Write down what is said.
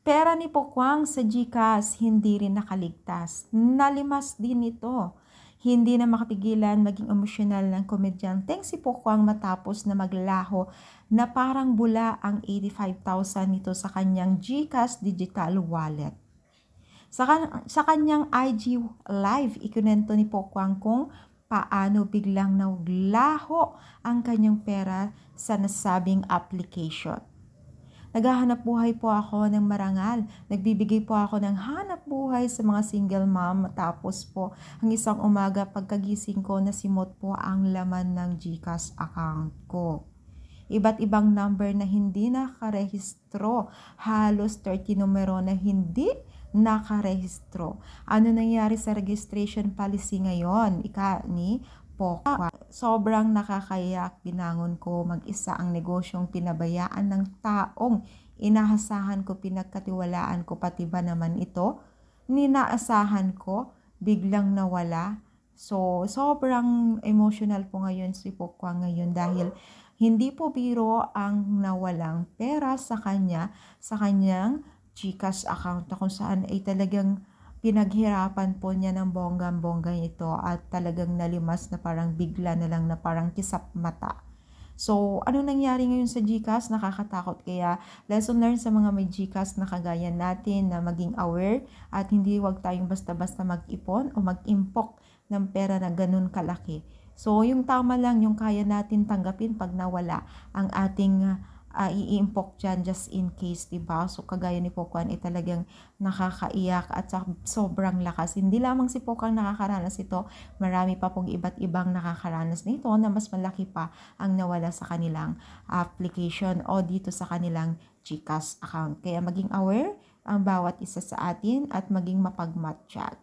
Pera ni Pokwang sa GCash hindi rin nakaligtas. Nalimas din ito. Hindi na makapigilan maging emosyonal ng komedyanteng si Pokwang matapos na maglaho na parang bula ang 85,000 nito sa kanyang GCash digital wallet. Sa kanyang IG live, ikunento ni Pokwang kung paano biglang naglaho ang kanyang pera sa nasabing application. Naghahanap buhay po ako ng marangal. Nagbibigay po ako ng hanap buhay sa mga single mom. Tapos po, ang isang umaga pagkagising ko, nasimot po ang laman ng GCash account ko. Iba't ibang number na hindi nakarehistro. Halos 30 numero na hindi nakarehistro. Ano nangyari sa registration policy ngayon? Ika ni Pokwang. Sobrang nakakayak, binangon ko mag-isa ang negosyong pinabayaan ng taong inahasahan ko, pinagkatiwalaan ko, pati ba naman ito? Ninaasahan ko, biglang nawala. So, sobrang emotional po ngayon si Pokwang ngayon dahil hindi po biro ang nawalang pera sa kanya, sa kanyang GCash account na kung saan ay talagang pinaghirapan po niya ng bonggang-bongga ito at talagang nalimas na parang bigla na lang na parang kisap mata. So, ano nangyari ngayon sa GCash? Nakakatakot. Kaya, lesson learned sa mga may GCash na kagaya natin na maging aware at hindi wag tayong basta-basta mag-ipon o mag-impok ng pera na ganun kalaki. So, yung tama lang, yung kaya natin tanggapin pag nawala ang ating iimpok dyan just in case, diba? So, kagaya ni Pokwang ay talagang nakakaiyak at sobrang lakas. Hindi lamang si Pokwang nakakaranas ito, marami pa pong iba't ibang nakakaranas nito na mas malaki pa ang nawala sa kanilang application o dito sa kanilang GCash account. Kaya maging aware ang bawat isa sa atin at maging mapagmatsyag.